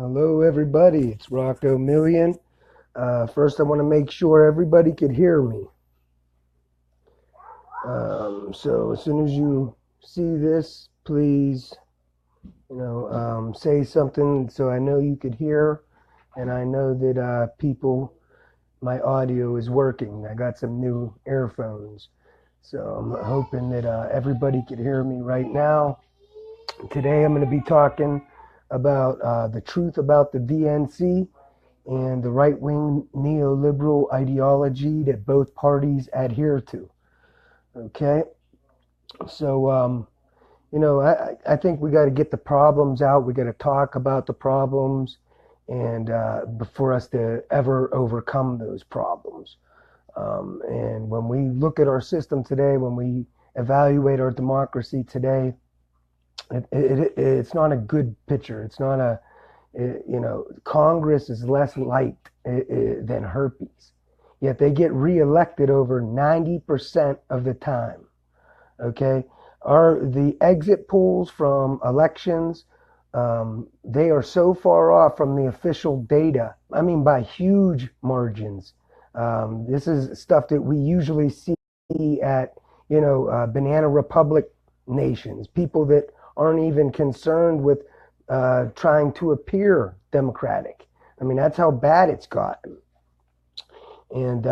Hello, everybody. It's Rocco Million. First, I want to make sure everybody could hear me. So as soon as you see this, please, say something so I know you could hear, and I know that my audio is working. I got some new earphones, so I'm hoping that everybody could hear me right now. Today, I'm going to be talking about the truth about the DNC and the right-wing neoliberal ideology that both parties adhere to. Okay, so I think we got to get the problems out. We got to talk about the problems, and for us to ever overcome those problems. And when we look at our system today, when we evaluate our democracy today, it's not a good picture. It's not Congress is less liked than herpes. Yet they get reelected over 90% of the time. Okay? The exit polls from elections, they are so far off from the official data. I mean, by huge margins. This is stuff that we usually see at, banana republic nations, people that aren't even concerned with trying to appear democratic. I mean, that's how bad it's gotten. And,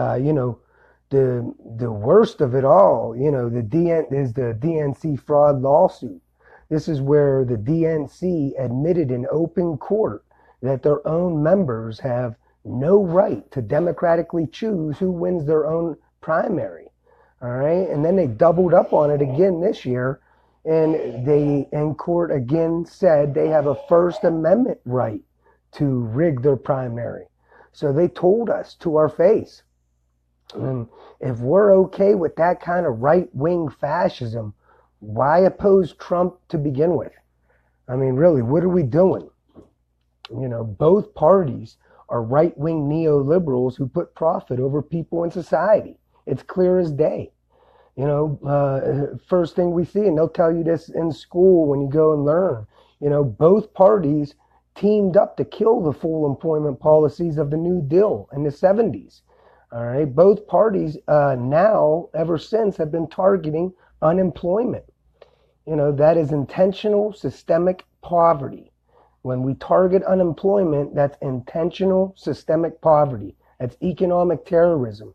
the worst of it all, is the DNC fraud lawsuit. This is where the DNC admitted in open court that their own members have no right to democratically choose who wins their own primary. All right. And then they doubled up on it again this year. And they, in court again, said they have a First Amendment right to rig their primary. So they told us to our face. And if we're okay with that kind of right-wing fascism, why oppose Trump to begin with? I mean, really, what are we doing? Both parties are right-wing neoliberals who put profit over people in society. It's clear as day. First thing we see, and they'll tell you this in school when you go and learn, both parties teamed up to kill the full employment policies of the New Deal in the 70s. All right. Both parties now, ever since, have been targeting unemployment. That is intentional systemic poverty. When we target unemployment, that's intentional systemic poverty. That's economic terrorism.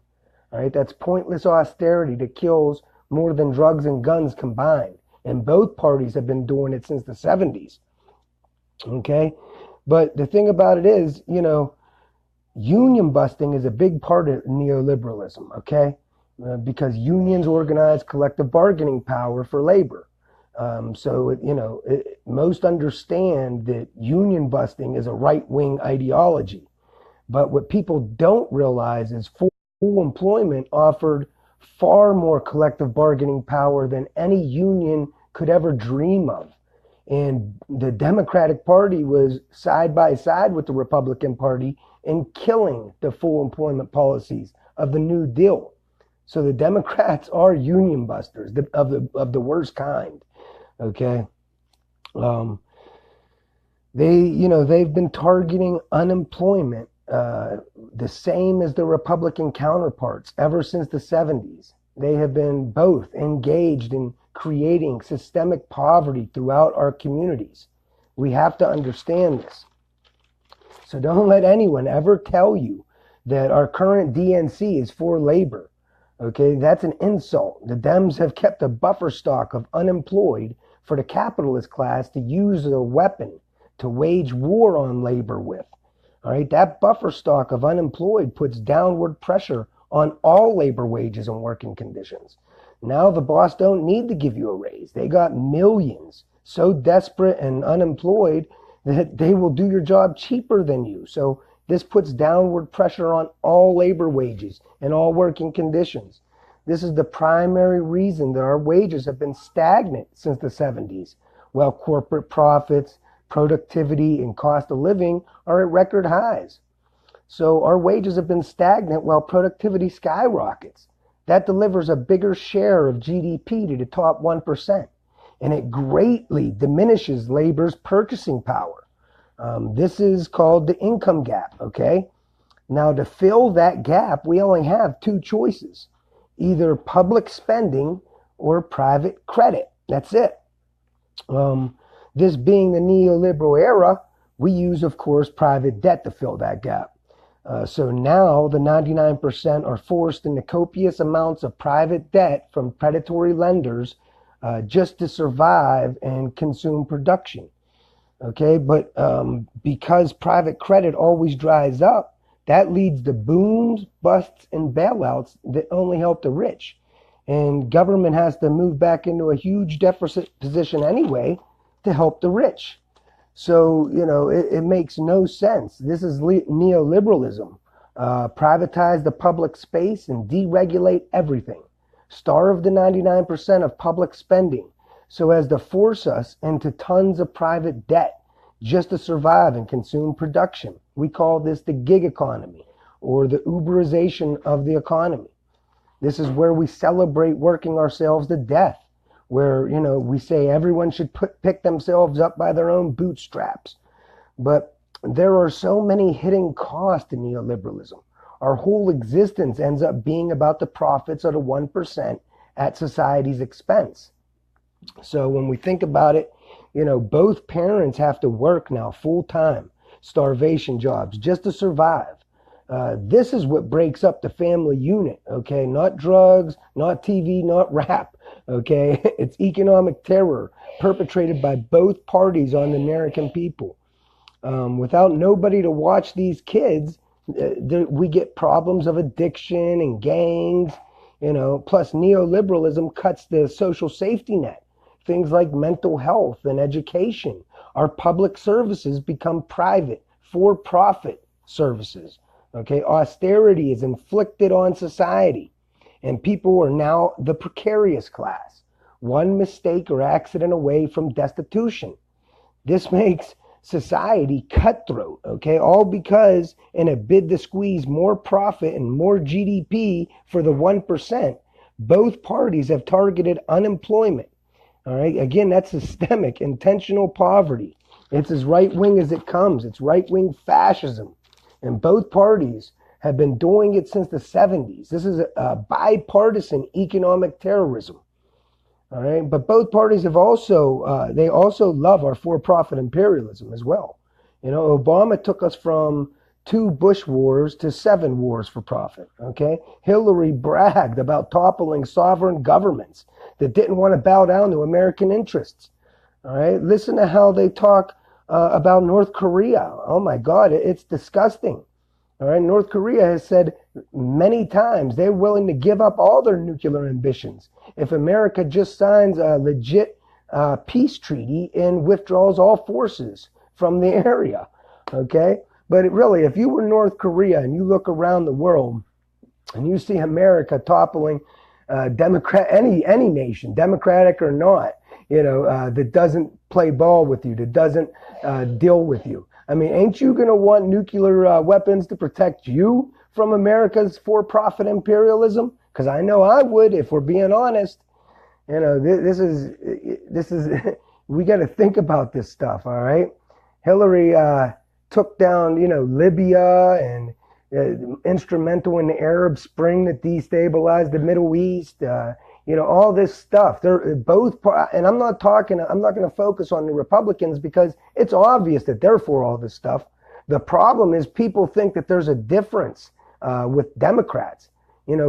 All right, that's pointless austerity that kills more than drugs and guns combined. And both parties have been doing it since the 70s. Okay? But the thing about it is, union busting is a big part of neoliberalism, okay? Because unions organize collective bargaining power for labor. Most understand that union busting is a right-wing ideology. But what people don't realize is full employment offered far more collective bargaining power than any union could ever dream of. And the Democratic Party was side by side with the Republican Party in killing the full employment policies of the New Deal. So the Democrats are union busters of the worst kind. Okay. They've been targeting unemployment the same as the Republican counterparts ever since the 70s. They have been both engaged in creating systemic poverty throughout our communities. We have to understand this. So don't let anyone ever tell you that our current DNC is for labor. Okay, that's an insult. The Dems have kept a buffer stock of unemployed for the capitalist class to use as a weapon to wage war on labor with. All right, that buffer stock of unemployed puts downward pressure on all labor wages and working conditions. Now the boss don't need to give you a raise. They got millions so desperate and unemployed that they will do your job cheaper than you. So this puts downward pressure on all labor wages and all working conditions. This is the primary reason that our wages have been stagnant since the 70s, while corporate profits, productivity, and cost of living are at record highs. So our wages have been stagnant while productivity skyrockets. That delivers a bigger share of GDP to the top 1%, and it greatly diminishes labor's purchasing power. This is called the income gap, okay? Now, to fill that gap, we only have two choices, either public spending or private credit. That's it. This being the neoliberal era, we use, of course, private debt to fill that gap. So now the 99% are forced into copious amounts of private debt from predatory lenders just to survive and consume production. Okay, but because private credit always dries up, that leads to booms, busts, and bailouts that only help the rich. And government has to move back into a huge deficit position anyway to help the rich. So, it makes no sense. This is neoliberalism. Privatize the public space and deregulate everything. Starve the 99% of public spending so as to force us into tons of private debt just to survive and consume production. We call this the gig economy or the Uberization of the economy. This is where we celebrate working ourselves to death, where, we say everyone should pick themselves up by their own bootstraps. But there are so many hidden costs to neoliberalism. Our whole existence ends up being about the profits of the 1% at society's expense. So when we think about it, both parents have to work now full time, starvation jobs, just to survive. This is what breaks up the family unit, okay? Not drugs, not TV, not rap, okay? It's economic terror perpetrated by both parties on the American people. Without nobody to watch these kids, we get problems of addiction and gangs, plus neoliberalism cuts the social safety net. Things like mental health and education. Our public services become private, for-profit services. Okay, austerity is inflicted on society, and people are now the precarious class, one mistake or accident away from destitution. This makes society cutthroat, okay, all because in a bid to squeeze more profit and more GDP for the 1%, both parties have targeted unemployment. All right, again, that's systemic, intentional poverty. It's as right-wing as it comes. It's right-wing fascism. And both parties have been doing it since the 70s. This is a bipartisan economic terrorism. All right, but both parties have they also love our for-profit imperialism as well. Obama took us from 2 Bush wars to 7 wars for profit. Okay, Hillary bragged about toppling sovereign governments that didn't want to bow down to American interests. All right, listen to how they talk about North Korea. Oh my God, it's disgusting. All right, North Korea has said many times they're willing to give up all their nuclear ambitions if America just signs a legit peace treaty and withdraws all forces from the area. Okay, but really, if you were North Korea and you look around the world and you see America toppling any nation, democratic or not, that doesn't play ball with you, that doesn't deal with you. I mean, ain't you going to want nuclear weapons to protect you from America's for-profit imperialism? Because I know I would, if we're being honest. This is we got to think about this stuff, all right? Hillary took down, Libya and instrumental in the Arab Spring that destabilized the Middle East. All this stuff. They're both, and I'm not going to focus on the Republicans because it's obvious that they're for all this stuff. The problem is people think that there's a difference with Democrats.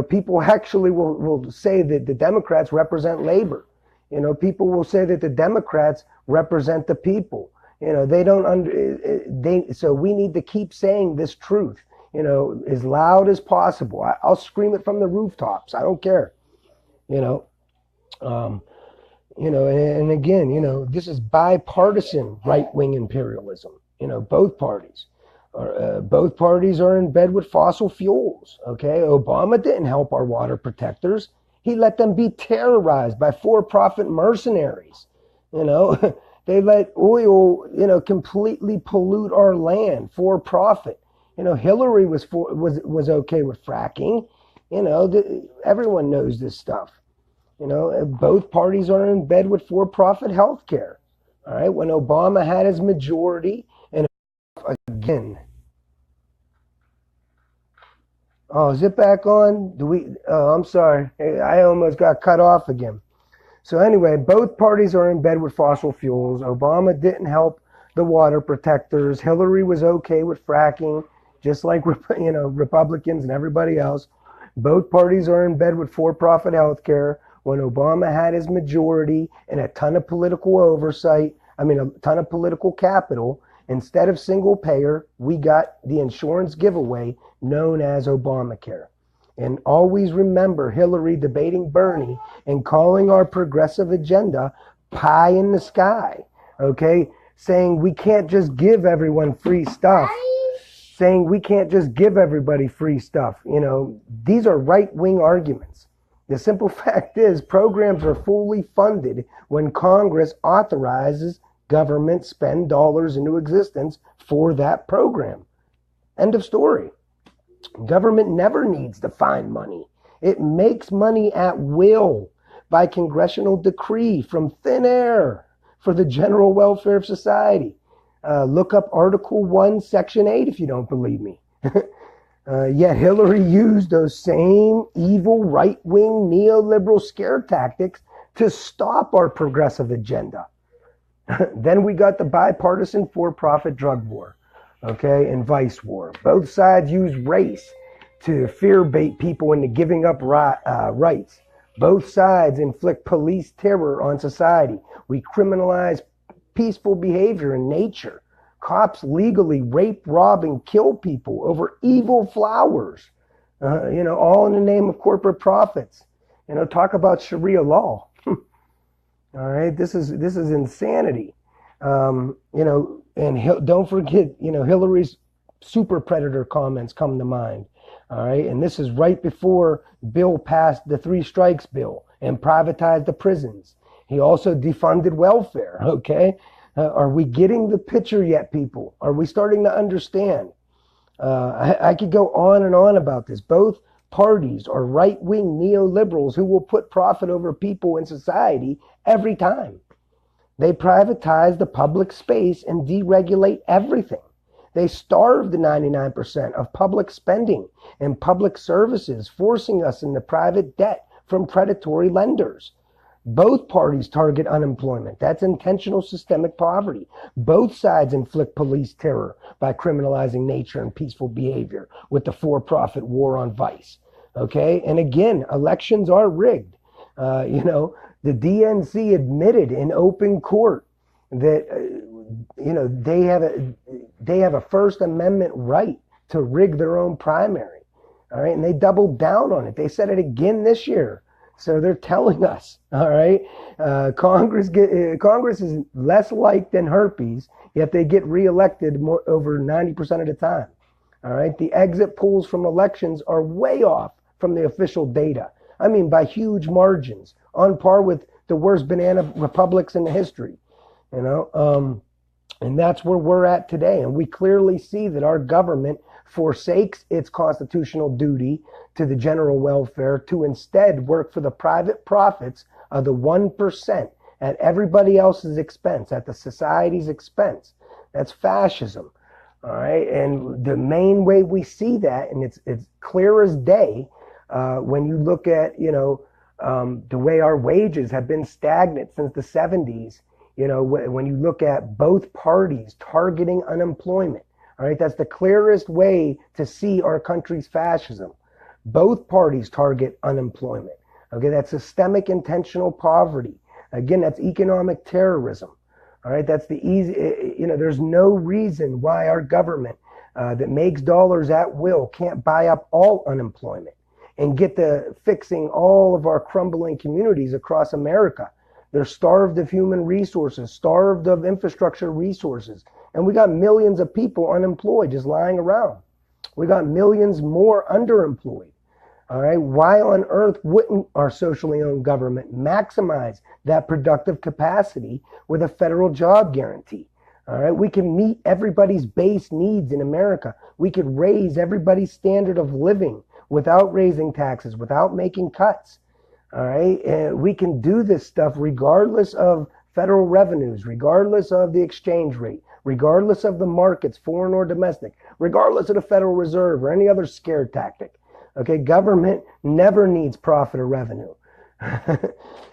People actually will say that the Democrats represent labor. People will say that the Democrats represent the people. They don't so we need to keep saying this truth, as loud as possible. I'll scream it from the rooftops. I don't care. And again, this is bipartisan right-wing imperialism. Both parties are in bed with fossil fuels. Okay, Obama didn't help our water protectors. He let them be terrorized by for-profit mercenaries. They let oil, completely pollute our land for profit. Hillary was okay with fracking. Everyone knows this stuff. Both parties are in bed with for-profit health care. All right. When Obama had his majority and again. Oh, is it back on? Oh, I'm sorry. I almost got cut off again. So anyway, both parties are in bed with fossil fuels. Obama didn't help the water protectors. Hillary was okay with fracking, just like Republicans and everybody else. Both parties are in bed with for-profit health care. When Obama had his majority and a ton of political oversight, a ton of political capital, instead of single payer, we got the insurance giveaway known as Obamacare. And always remember Hillary debating Bernie and calling our progressive agenda pie in the sky, okay? Saying we can't just give everyone free stuff. Saying we can't just give everybody free stuff. These are right-wing arguments. The simple fact is programs are fully funded when Congress authorizes government spend dollars into existence for that program. End of story. Government never needs to find money. It makes money at will by congressional decree from thin air for the general welfare of society. Look up Article 1, Section 8 if you don't believe me. Yet Hillary used those same evil right-wing neoliberal scare tactics to stop our progressive agenda. Then we got the bipartisan for-profit drug war, okay, and vice war. Both sides use race to fear bait people into giving up rights. Both sides inflict police terror on society. We criminalize peaceful behavior in nature. Cops legally rape, rob, and kill people over evil flowers, all in the name of corporate profits. Talk about Sharia law. All right, this is insanity. And don't forget, Hillary's super predator comments come to mind. All right, and this is right before Bill passed the 3 strikes bill and privatized the prisons. He also defunded welfare. Okay, are we getting the picture yet, people? Are we starting to understand? I could go on and on about this. Both parties are right-wing neoliberals who will put profit over people in society every time. They privatize the public space and deregulate everything. They starve the 99% of public spending and public services, forcing us into private debt from predatory lenders. Both parties target unemployment. That's intentional systemic poverty. Both sides inflict police terror by criminalizing nature and peaceful behavior with the for-profit war on vice. Okay? And again, elections are rigged. The DNC admitted in open court that, they have a First Amendment right to rig their own primary. All right? And they doubled down on it. They said it again this year. So they're telling us, all right, Congress is less liked than herpes, yet they get reelected over 90% of the time. All right, the exit polls from elections are way off from the official data. By huge margins, on par with the worst banana republics in history. And that's where we're at today. And we clearly see that our government forsakes its constitutional duty to the general welfare to instead work for the private profits of the 1% at everybody else's expense, at the society's expense. That's fascism. All right. And the main way we see that, and it's clear as day, when you look at, the way our wages have been stagnant since the 70s, when you look at both parties targeting unemployment. All right, that's the clearest way to see our country's fascism. Both parties target unemployment. Okay, that's systemic intentional poverty. Again, that's economic terrorism. All right, that's the easy, there's no reason why our government that makes dollars at will can't buy up all unemployment and get to fixing all of our crumbling communities across America. They're starved of human resources, starved of infrastructure resources. And we got millions of people unemployed just lying around. We got millions more underemployed. All right. Why on earth wouldn't our socially owned government maximize that productive capacity with a federal job guarantee? All right. We can meet everybody's base needs in America. We could raise everybody's standard of living without raising taxes, without making cuts. All right. And we can do this stuff regardless of federal revenues, regardless of the exchange rate, regardless of the markets, foreign or domestic, regardless of the Federal Reserve or any other scare tactic. Okay, government never needs profit or revenue.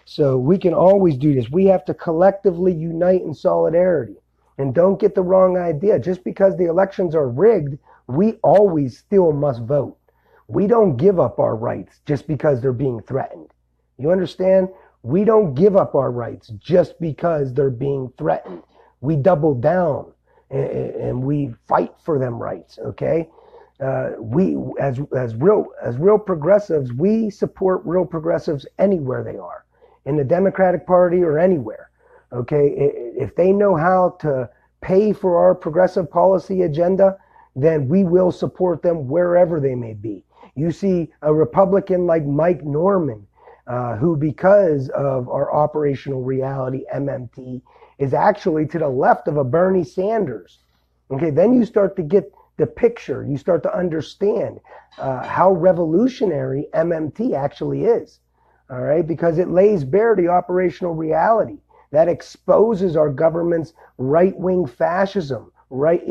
So we can always do this. We have to collectively unite in solidarity. And don't get the wrong idea. Just because the elections are rigged, we always still must vote. We don't give up our rights just because they're being threatened. You understand? We don't give up our rights just because they're being threatened. We double down and we fight for them rights, okay? We, as real progressives, we support real progressives anywhere they are, in the Democratic Party or anywhere, okay? If they know how to pay for our progressive policy agenda, then we will support them wherever they may be. You see a Republican like Mike Norman, who, because of our operational reality, MMT, is actually to the left of a Bernie Sanders. Okay, then you start to get the picture. You start to understand how revolutionary MMT actually is. All right, because it lays bare the operational reality that exposes our government's right-wing fascism, right?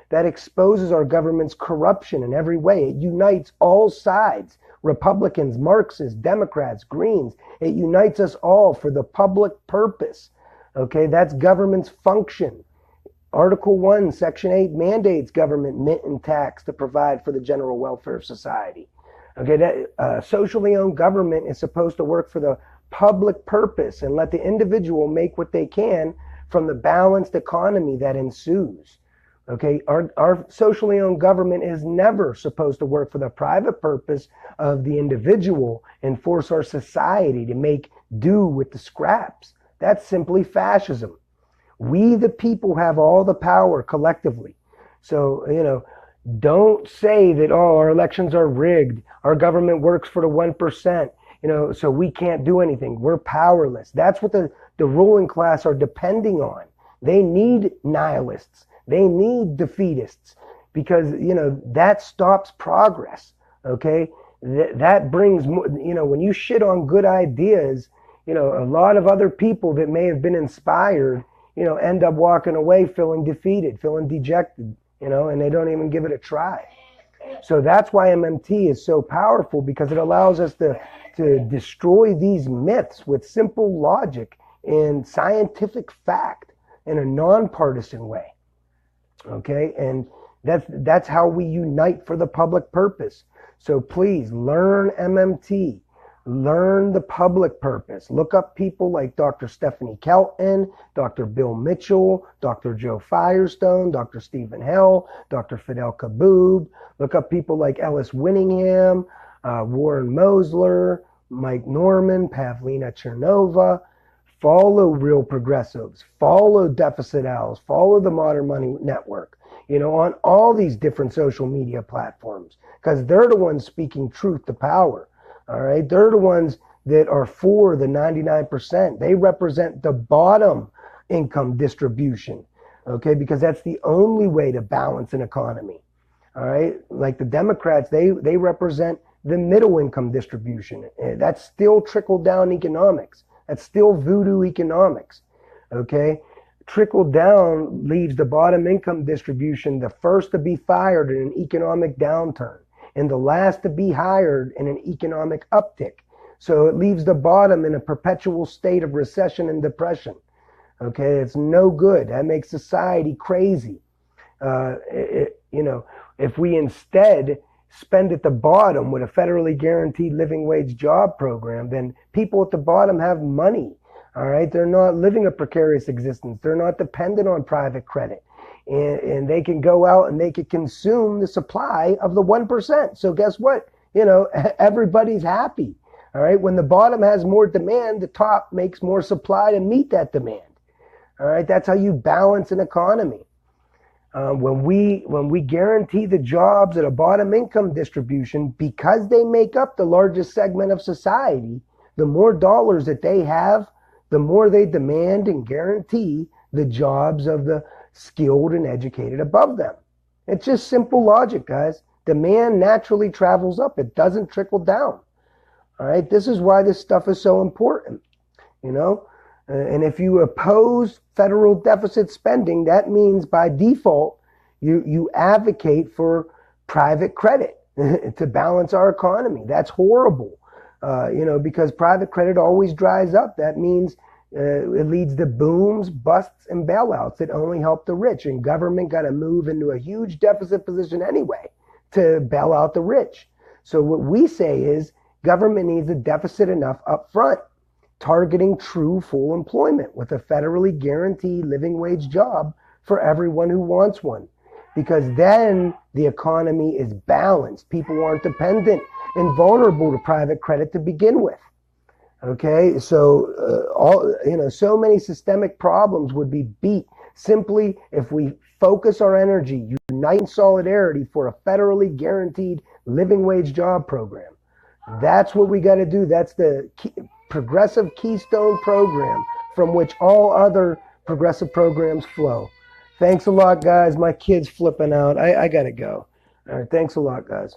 That exposes our government's corruption in every way. It unites all sides. Republicans, Marxists, Democrats, Greens. It unites us all for the public purpose. Okay, that's government's function. Article 1, Section 8 mandates government mint and tax to provide for the general welfare of society. Okay, that socially owned government is supposed to work for the public purpose and let the individual make what they can from the balanced economy that ensues. Okay, our socially owned government is never supposed to work for the private purpose of the individual and force our society to make do with the scraps. That's simply fascism. We, the people, have all the power collectively. So, don't say that, oh, our elections are rigged. Our government works for the 1%, so we can't do anything. We're powerless. That's what the ruling class are depending on. They need nihilists. They need defeatists because, that stops progress, okay? That brings, when you shit on good ideas, a lot of other people that may have been inspired, end up walking away feeling defeated, feeling dejected, and they don't even give it a try. So that's why MMT is so powerful, because it allows us to destroy these myths with simple logic and scientific fact in a nonpartisan way. Okay, and that's how we unite for the public purpose. So please learn MMT, learn the public purpose. Look up people like Dr. Stephanie Kelton, Dr. Bill Mitchell, Dr. Joe Firestone, Dr. Stephen Hell, Dr. Fidel Kaboub. Look up people like Ellis Winningham, Warren Mosler, Mike Norman, Pavlina Chernova. Follow real progressives, follow Deficit Owls, follow the Modern Money Network, on all these different social media platforms, because they're the ones speaking truth to power. All right. They're the ones that are for the 99%. They represent the bottom income distribution. Okay. Because that's the only way to balance an economy. All right. Like the Democrats, they represent the middle income distribution. That's still trickle down economics. That's still voodoo economics, okay? Trickle down leaves the bottom income distribution the first to be fired in an economic downturn and the last to be hired in an economic uptick. So it leaves the bottom in a perpetual state of recession and depression, okay? It's no good. That makes society crazy. If we instead spend at the bottom with a federally guaranteed living wage job program, then people at the bottom have money. All right. They're not living a precarious existence. They're not dependent on private credit. And they can go out and they can consume the supply of the 1%. So guess what? Everybody's happy. All right. When the bottom has more demand, the top makes more supply to meet that demand. All right. That's how you balance an economy. When we guarantee the jobs at a bottom income distribution, because they make up the largest segment of society, the more dollars that they have, the more they demand and guarantee the jobs of the skilled and educated above them. It's just simple logic, guys. Demand naturally travels up. It doesn't trickle down. All right. This is why this stuff is so important. And if you oppose federal deficit spending, that means by default, you advocate for private credit to balance our economy. That's horrible, because private credit always dries up. That means it leads to booms, busts, and bailouts that only help the rich. And government got to move into a huge deficit position anyway to bail out the rich. So what we say is government needs a deficit enough up front, targeting true full employment with a federally guaranteed living wage job for everyone who wants one. Because then the economy is balanced. People aren't dependent and vulnerable to private credit to begin with. Okay, so so many systemic problems would be beat simply if we focus our energy, unite in solidarity for a federally guaranteed living wage job program. That's what we got to do. That's the progressive keystone program from which all other progressive programs flow. Thanks a lot, guys. My kid's flipping out. I got to go. All right, thanks a lot, guys.